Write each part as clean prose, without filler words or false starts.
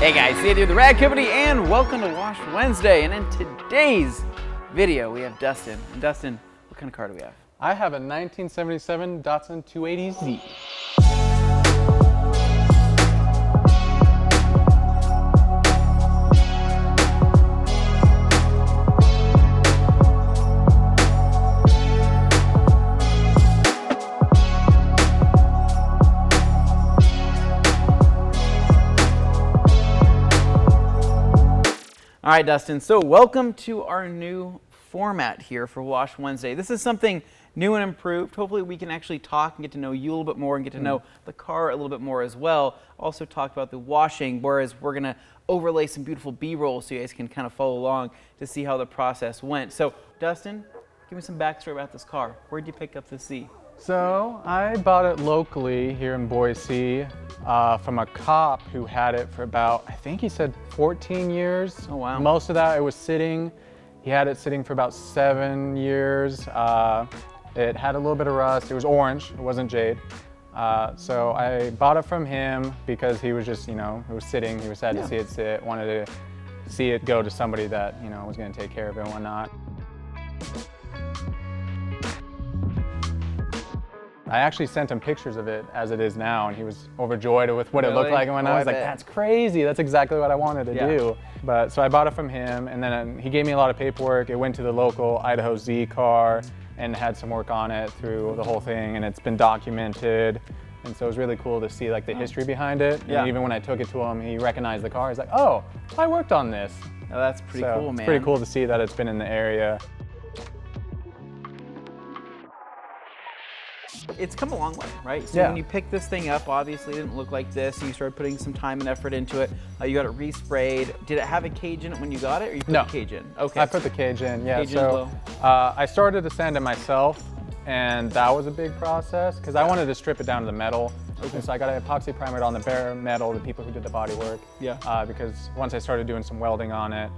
Hey guys, Jade here, the Rad Company, and welcome to Wash Wednesday. And in today's video, we have Dustin. And Dustin, what kind of car do we have? I have a 1977 Datsun 280Z. All right, Dustin, so welcome to our new format here for Wash Wednesday. This is something new and improved. Hopefully we can actually talk and get to know you a little bit more and get to know the car a little bit more as well. Also talk about the washing, whereas we're gonna overlay some beautiful B-roll so you guys can kind of follow along to see how the process went. So Dustin, give me some backstory about this car. Where'd you pick up the Z? So I bought it locally here in Boise from a coupe who had it for about, I think he said 14 years. Oh wow. Most of that it was sitting. He had it sitting for about 7 years. It had a little bit of rust. It was orange, it wasn't jade. So I bought it from him because he was just, you know, it was sitting. He was sad to see it sit, wanted to see it go to somebody that, you know, was gonna take care of it and whatnot. I actually sent him pictures of it as it is now, and he was overjoyed with what it looked like and whatnot. I was like, that's crazy, that's exactly what I wanted to do. But so I bought it from him, and then he gave me a lot of paperwork. It went to the local Idaho Z car and had some work on it through the whole thing, and it's been documented. And so it was really cool to see like the history behind it. And even when I took it to him, he recognized the car. He's like, oh, I worked on this. Oh, that's pretty cool, man. It's pretty cool to see that it's been in the area. It's come a long way, right? So when you picked this thing up, obviously it didn't look like this, and you started putting some time and effort into it. You got it resprayed. Did it have a cage in it when you got it, or you put the cage in? Okay. I put the cage in, yeah. Cage so I started to sand it myself, and that was a big process, because I wanted to strip it down to the metal. And so I got it epoxy primered on the bare metal, the people who did the body work. Because once I started doing some welding on it,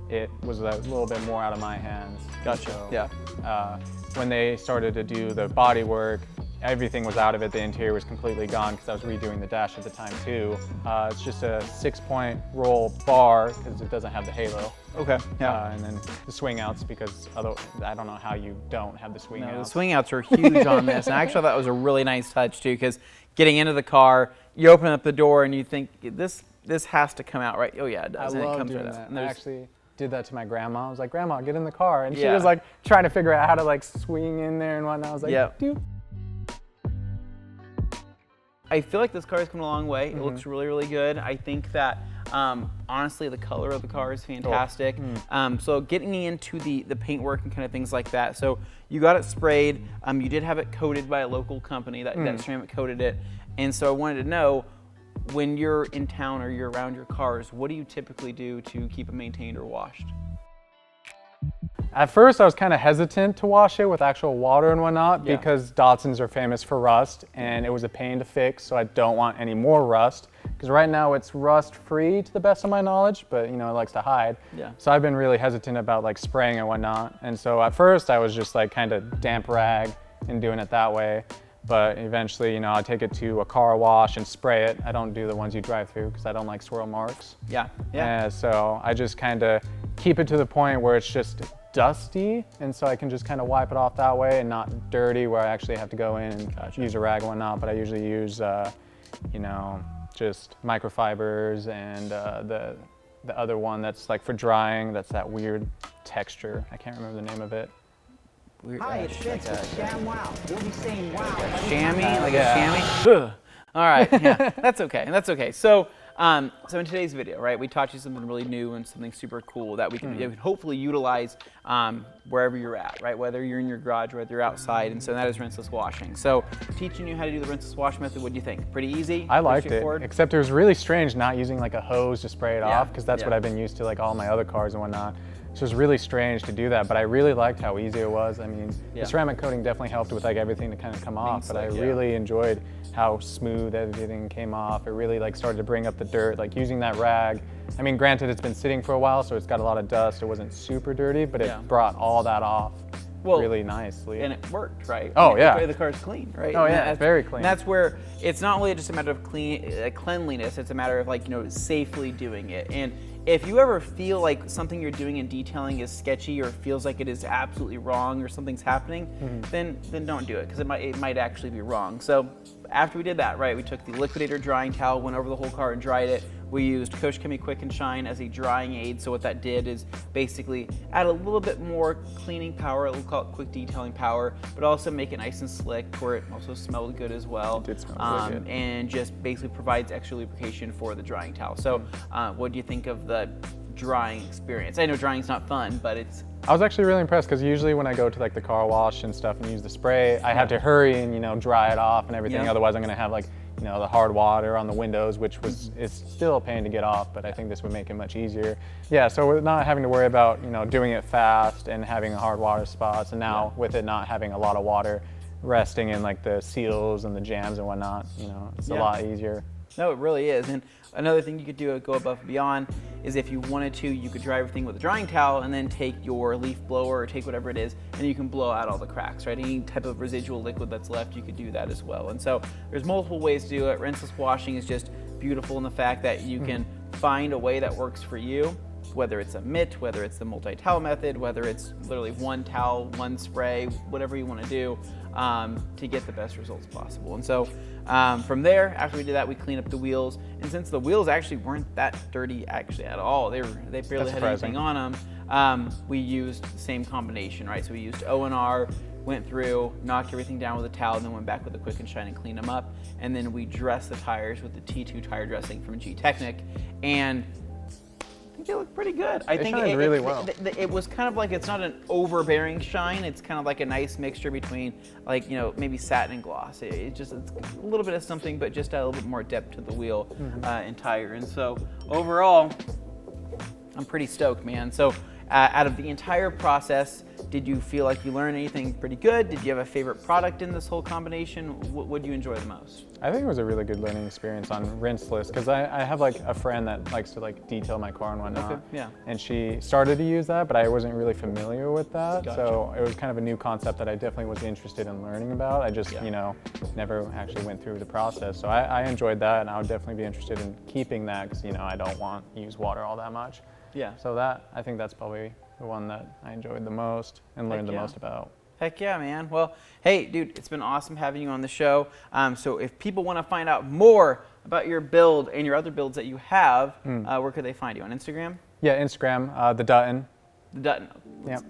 it was a little bit more out of my hands. Gotcha. So, when they started to do the body work, everything was out of it. The interior was completely gone because I was redoing the dash at the time too. It's just a 6-point roll bar because it doesn't have the halo. Okay. And then the swing outs, because I don't know how you don't have the swing outs. The swing outs are huge on this, and actually that was a really nice touch too, because getting into the car, you open up the door and you think this has to come out, right? Oh yeah, it does. I and love it comes doing right that. out. I actually did that to my grandma. I was like, Grandma, get in the car. And she was like trying to figure out how to like swing in there and whatnot. I was like, dude. I feel like this car has come a long way. It looks really, really good. I think that, honestly, the color of the car is fantastic. So getting into the paintwork and kind of things like that. So you got it sprayed. You did have it coated by a local company that ceramic coated it. And so I wanted to know, when you're in town or you're around your cars, what do you typically do to keep it maintained or washed? At first, I was kind of hesitant to wash it with actual water and whatnot because Datsuns are famous for rust, and it was a pain to fix, so I don't want any more rust. Because right now it's rust-free to the best of my knowledge, but you know, it likes to hide. So I've been really hesitant about like spraying and whatnot. And so at first I was just like kind of damp rag and doing it that way. But eventually, you know, I take it to a car wash and spray it. I don't do the ones you drive through because I don't like swirl marks. So I just kind of keep it to the point where it's just dusty, and so I can just kind of wipe it off that way and not dirty where I actually have to go in and use a rag and whatnot. But I usually use, you know, just microfibers and the other one that's like for drying, that's that weird texture. I can't remember the name of it. Weird, Hi, it's Vince with Sham Wow. We'll be saying wow. Chamois, like a chamois? All right, that's okay, that's okay. So in today's video, right, we taught you something really new and something super cool that we can hopefully utilize wherever you're at, right? Whether you're in your garage, whether you're outside, and so that is rinseless washing. So teaching you how to do the rinseless wash method, what do you think? Pretty easy? I liked it, except it was really strange not using like a hose to spray it off, because that's what I've been used to like all my other cars and whatnot. So it was really strange to do that, but I really liked how easy it was. I mean, the ceramic coating definitely helped with like everything to kind of come off, but I really enjoyed how smooth everything came off. It really like started to bring up the dirt, like using that rag. I mean, granted it's been sitting for a while, so it's got a lot of dust. It wasn't super dirty, but it brought all that off. really nicely. And it worked, right? Oh, yeah. The car's clean, right? Oh, And yeah, very clean. And that's where it's not only just a matter of cleanliness, it's a matter of like, safely doing it. And if you ever feel like something you're doing in detailing is sketchy or feels like it is absolutely wrong or something's happening, then don't do it, because it might actually be wrong. So after we did that, right, we took the Liquidator drying towel, went over the whole car and dried it. We used Coach Chemi Quick and Shine as a drying aid. So what that did is basically add a little bit more cleaning power, we'll call it quick detailing power, but also make it nice and slick where it also smelled good as well. It did smell really good. And just basically provides extra lubrication for the drying towel. So what do you think of the drying experience? I know drying's not fun, but it's... I was actually really impressed, because usually when I go to like the car wash and stuff and use the spray, I have to hurry and dry it off and everything. Otherwise I'm gonna have like the hard water on the windows, which is still a pain to get off, but I think this would make it much easier. Yeah, so with not having to worry about doing it fast and having hard water spots, and now with it not having a lot of water resting in like the seals and the jams and whatnot, it's a lot easier. No, it really is. And another thing you could do, go above and beyond, is if you wanted to, you could dry everything with a drying towel and then take your leaf blower or take whatever it is, and you can blow out all the cracks, right? Any type of residual liquid that's left, you could do that as well. And so there's multiple ways to do it. Rinseless washing is just beautiful in the fact that you can find a way that works for you, whether it's a mitt, whether it's the multi-towel method, whether it's literally one towel, one spray, whatever you want to do to get the best results possible. And so from there, after we did that, we cleaned up the wheels. And since the wheels actually weren't that dirty actually at all, they barely had anything on them, we used the same combination, right? So we used O&R, went through, knocked everything down with a towel, and then went back with a Quick and Shine and cleaned them up. And then we dressed the tires with the T2 tire dressing from G-Technic. And I think they look pretty good. I think shined really well. It was kind of like, it's not an overbearing shine. It's kind of like a nice mixture between like, maybe satin and gloss. It's a little bit of something, but just a little bit more depth to the wheel and tire. And so overall, I'm pretty stoked, man. So out of the entire process, did you feel like you learned anything pretty good? Did you have a favorite product in this whole combination? What did you enjoy the most? I think it was a really good learning experience on rinseless, because I have like a friend that likes to like detail my car and whatnot. Okay, yeah. And she started to use that, but I wasn't really familiar with that. Gotcha. So it was kind of a new concept that I definitely was interested in learning about. I just, never actually went through the process. So I enjoyed that, and I would definitely be interested in keeping that, because I don't want to use water all that much. Yeah. So I think that's probably the one that I enjoyed the most and learned the most about. Heck yeah, man. Well, hey, dude, it's been awesome having you on the show. So if people want to find out more about your build and your other builds that you have, where could they find you? On Instagram? Yeah, Instagram, the Dutton. The Dutton. Yep.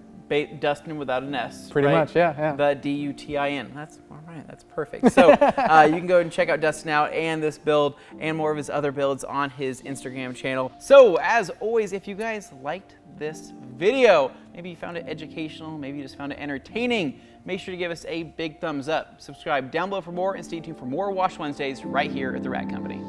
Dustin without an S. Pretty right? much, yeah. The Duttin. That's all right. That's perfect. So you can go and check out Dustin out and this build and more of his other builds on his Instagram channel. So as always, if you guys liked this video, maybe you found it educational, maybe you just found it entertaining, make sure to give us a big thumbs up. Subscribe down below for more, and stay tuned for more Wash Wednesdays right here at The Rat Company.